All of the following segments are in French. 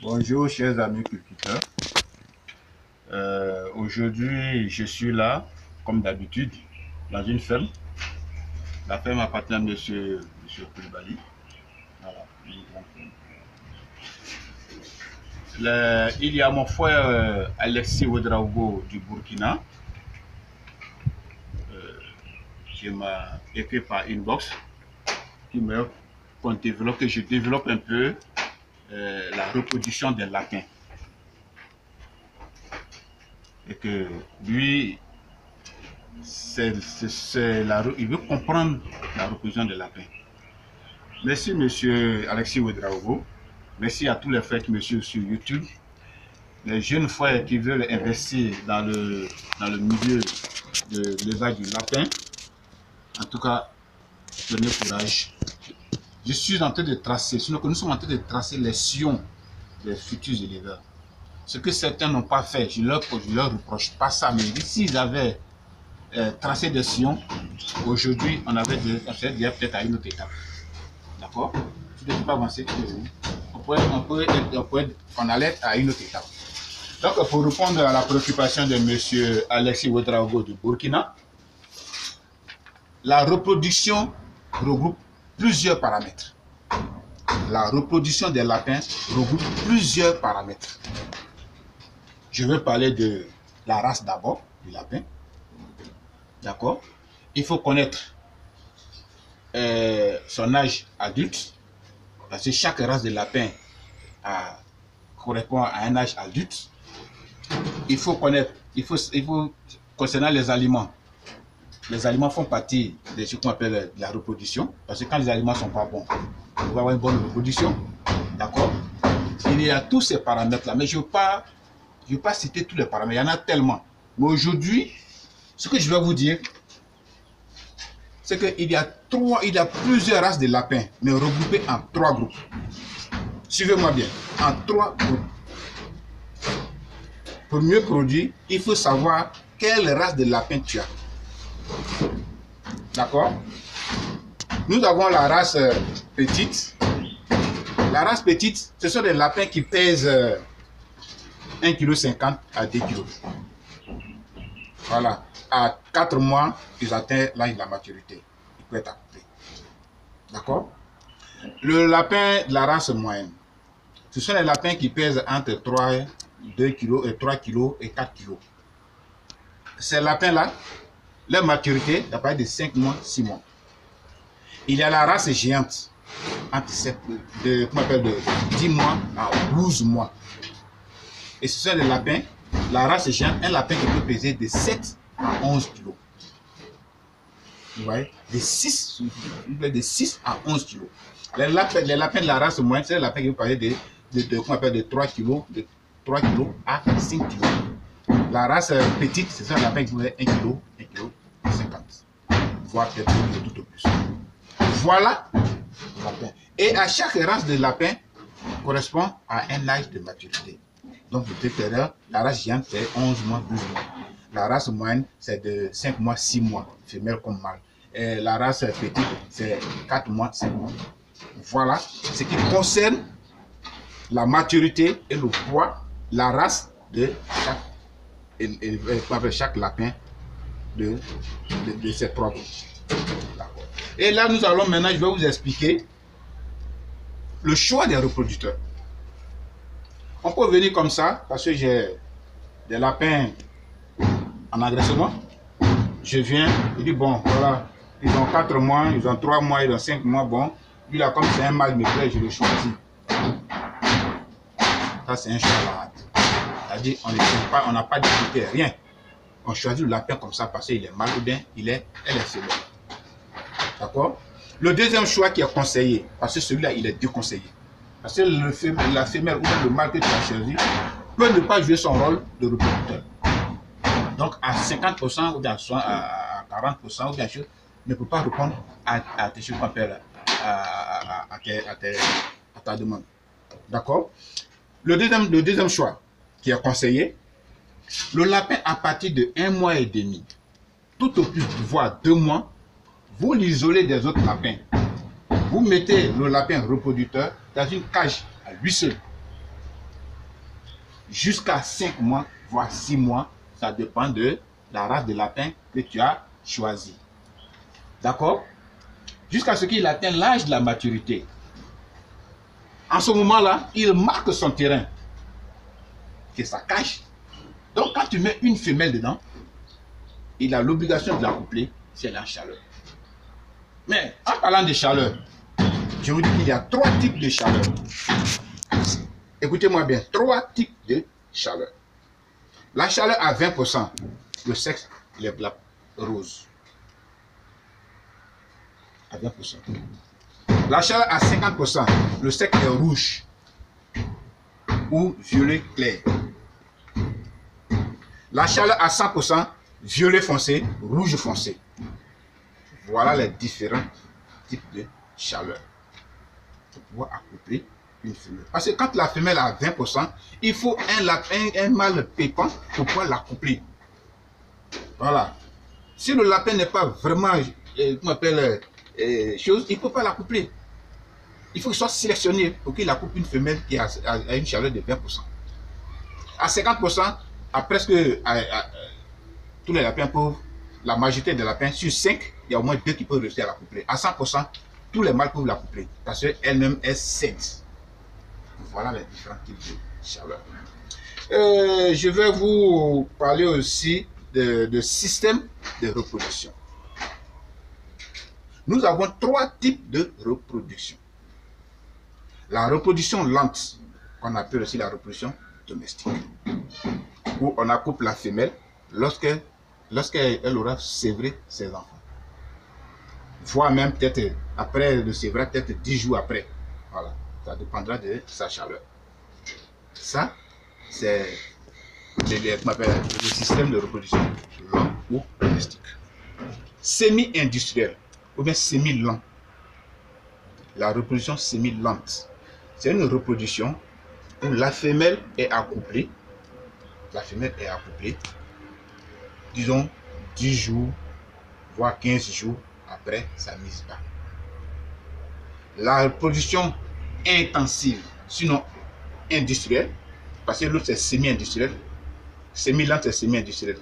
Bonjour chers amis cultivateurs. Aujourd'hui je suis là, comme d'habitude, dans une ferme. La ferme appartient à monsieur Koulibaly. Voilà. Il y a mon frère Alexis Ouedraogo du Burkina qui m'a écrit par inbox, qui me que je développe un peu la reproduction des lapins. Et que lui, il veut comprendre la reproduction des lapins. Merci monsieur Alexis Ouedraogo. Merci à tous les frères qui me suivent sur YouTube. Les jeunes frères qui veulent investir dans le milieu de l'élevage du lapin. En tout cas, prenez courage. Je suis en train de tracer, sinon que nous sommes en train de tracer les sillons des futurs éleveurs. Ce que certains n'ont pas fait, je leur reproche pas ça, mais s'ils avaient tracé des sillons, aujourd'hui, on serait déjà peut-être à une autre étape. D'accord? Tu ne peux pas avancer, on allait à une autre étape. Donc, pour répondre à la préoccupation de M. Alexis Ouedraogo du Burkina, la reproduction regroupe plusieurs paramètres. La reproduction des lapins regroupe plusieurs paramètres. Je veux parler de la race d'abord, du lapin. D'accord? Il faut connaître son âge adulte, parce que chaque race de lapin correspond à un âge adulte. Il faut connaître, concernant les aliments font partie de ce qu'on appelle la reproduction, parce que quand les aliments ne sont pas bons, on va avoir une bonne reproduction. D'accord? Il y a tous ces paramètres-là, mais je ne vais pas citer tous les paramètres, il y en a tellement. Mais aujourd'hui, ce que je vais vous dire, c'est qu'il y a plusieurs races de lapins, mais regroupées en 3 groupes. Suivez-moi bien, en 3 groupes. Pour mieux produire, il faut savoir quelle race de lapin tu as. D'accord? Nous avons la race petite. La race petite, ce sont des lapins qui pèsent 1,50 kg à 2 kg. Voilà. À 4 mois, ils atteignent l'âge de la maturité. Ils peuvent être accouplés. D'accord? Le lapin de la race moyenne, ce sont les lapins qui pèsent entre 2 kg et 3 kg et 4 kg. Ces lapins-là, leur maturité d'après de 5 mois, 6 mois. Il y a la race géante, de 10 mois à 12 mois. Et ce sont les lapins, la race géante, un lapin qui peut peser de 7 à 11 kg. Vous voyez, de 6 à 11 kg. Les lapins de la race moyenne, c'est les lapins qui peuvent peser de 3 kg, à 5 kg. La race petite, c'est ça, la lapin qui peuvent 1 kg, 1 kg 50. Voire peut-être tout au plus. Voilà le lapin. Et à chaque race de lapin correspond à un âge de maturité. Donc, le déterreur, la race géante, c'est 11 mois, 12 mois. La race moyenne, c'est de 5 mois, 6 mois, femelle comme mâle. Et la race petite, c'est 4 mois, 5 mois. Voilà ce qui concerne la maturité et le poids, la race de chaque lapin de ces 3 groupes. Et là, nous allons maintenant, je vais vous expliquer le choix des reproducteurs. On peut venir comme ça, parce que j'ai des lapins en agressement. Je viens, je dis bon, voilà, ils ont 4 mois, ils ont 3 mois, ils ont 5 mois, bon. Lui là, comme c'est un mâle me plaît, je le choisis. Ça, c'est un choix malade. C'est-à-dire, on n'a pas discuté, rien. On choisit le lapin comme ça parce qu'il est mâle ou bien elle est femelle. D'accord? Le deuxième choix qui est conseillé, parce que celui-là, il est déconseillé. Parce que la femelle ou le mâle que tu as choisi peut ne pas jouer son rôle de reproducteur. Donc, à 50% ou bien à 40% ou bien chose, ne peut pas répondre à ta demande. D'accord? Le deuxième choix qui est conseillé, le lapin à partir de 1 mois et demi, tout au plus, voire 2 mois, vous l'isolez des autres lapins. Vous mettez le lapin reproducteur dans une cage à lui seul. jusqu'à 5 mois, voire 6 mois. Ça dépend de la race de lapin que tu as choisi. D'accord? Jusqu'à ce qu'il atteigne l'âge de la maturité. En ce moment-là, il marque son terrain, c'est sa cage. Donc, quand tu mets une femelle dedans, il a l'obligation de l'accoupler si elle est en chaleur. Mais en parlant de chaleur, je vous dis qu'il y a 3 types de chaleur. Écoutez-moi bien, 3 types de chaleur. La chaleur à 20%, le sexe, les blancs, rose. À 20%. La chaleur à 50%, le sexe est rouge ou violet clair. La chaleur à 100%, violet foncé, rouge foncé. Voilà les différents types de chaleur pour pouvoir accoupler une femelle. Parce que quand la femelle a 20%, il faut un mâle pépant pour pouvoir l'accoupler. Voilà. Si le lapin n'est pas vraiment, comment on appelle, chose, il ne peut pas l'accoupler. Il faut qu'il soit sélectionné pour qu'il accouple une femelle qui a une chaleur de 20%. À 50%, à presque tous les lapins peuvent, la majorité des lapins, sur 5, il y a au moins 2 qui peuvent réussir à l'accoupler. À 100%, tous les mâles peuvent l'accoupler parce qu'elle-même est sainte. Voilà les différents types de chaleur. Je vais vous parler aussi de système de reproduction. Nous avons 3 types de reproduction. La reproduction lente, qu'on appelle aussi la reproduction domestique, où on accouple la femelle lorsqu'elle aura sévré ses enfants. Voire même peut-être après le sévrage, peut-être 10 jours après. Voilà, ça dépendra de sa chaleur. Ça, c'est le système de reproduction lent ou domestique. Semi-industriel ou bien semi-lent. La reproduction semi-lente, c'est une reproduction où la femelle est accouplée. La femelle est accouplée, disons 10 jours, voire 15 jours après sa mise bas. La reproduction intensive, sinon industrielle, parce que l'autre c'est semi-industriel, semi-lente c'est semi-industriel.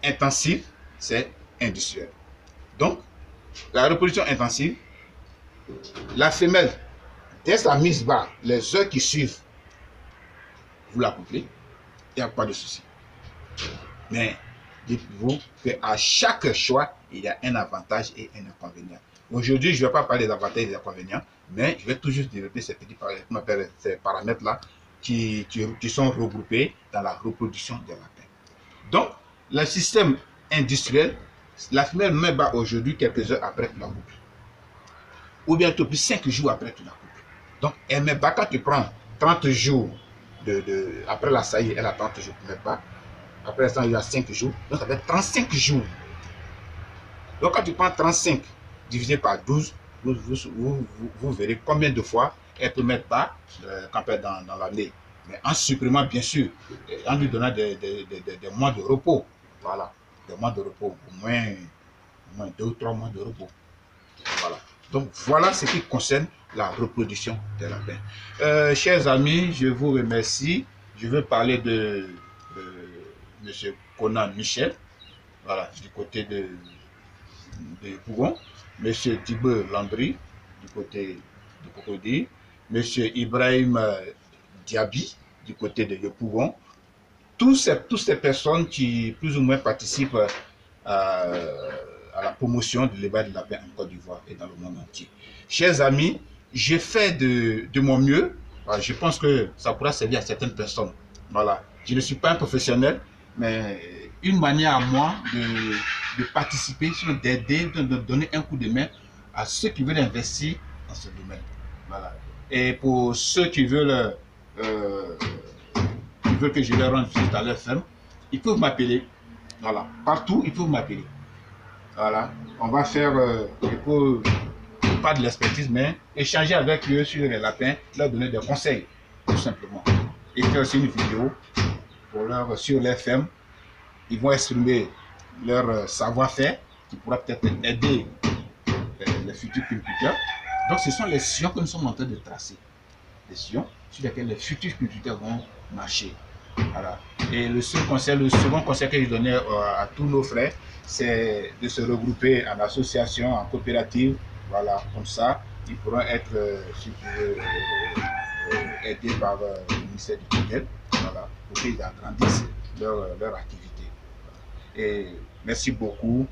Intensive, c'est industriel. Donc, la reproduction intensive, la femelle, dès sa mise bas, les heures qui suivent, vous l'accouplez, il n'y a pas de souci. Mais dites-vous qu'à chaque choix, il y a un avantage et un inconvénient. Aujourd'hui, je ne vais pas parler des avantages et des inconvénients, mais je vais toujours développer ces petits paramètres-là qui sont regroupés dans la reproduction des lapins. Donc, le système industriel, la femelle met bas aujourd'hui quelques heures après la couple. Ou bientôt plus 5 jours après la couple. Donc, elle met bas quand tu prends 30 jours après la saillie, elle a 30 jours pour mettre bas. Après l'instant, il y a 5 jours. Donc, ça fait 35 jours. Donc, quand tu prends 35 divisé par 12, vous verrez combien de fois elle peut mettre bas quand elle est dans l'année. Mais en supprimant, bien sûr, en lui donnant des mois de repos. Voilà, des mois de repos. Au moins 2 ou 3 mois de repos. Voilà. Donc, voilà ce qui concerne la reproduction des lapins. Chers amis, je vous remercie. Je veux parler de M. Conan Michel, voilà, du côté de Pougon, M. Thibaut Landry, du côté de Cocody, M. Ibrahim Diaby, du côté de Pougon. Toutes ces personnes qui, plus ou moins, participent à la promotion de l'élevage de lapin en Côte d'Ivoire et dans le monde entier. Chers amis, j'ai fait de mon mieux. Voilà, je pense que ça pourra servir à certaines personnes. Voilà. Je ne suis pas un professionnel, mais une manière à moi de participer, d'aider, de donner un coup de main à ceux qui veulent investir dans ce domaine. Voilà. Et pour ceux qui veulent que je leur rende visite à leur ferme, ils peuvent m'appeler. Voilà. Partout, ils peuvent m'appeler. Voilà. On va faire, pas de l'expertise, mais échanger avec eux sur les lapins, leur donner des conseils, tout simplement. Et faire aussi une vidéo sur les fermes. Ils vont exprimer leur savoir-faire qui pourra peut-être aider les futurs cultivateurs. Donc, ce sont les sillons que nous sommes en train de tracer. Les sillons sur lesquels les futurs cultivateurs vont marcher. Voilà. Et le second conseil que je donnais à tous nos frères, c'est de se regrouper en association, en coopérative. Voilà, comme ça, ils pourront être aidés par le ministère du Tutelle, voilà, pour qu'ils agrandissent leur activité. Et merci beaucoup.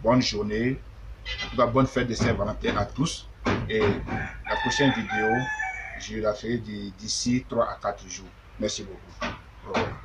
Bonne journée. En tout cas, bonne fête de Saint-Valentin à tous. Et la prochaine vidéo, je la ferai d'ici 3 à 4 jours. Merci beaucoup. Au revoir.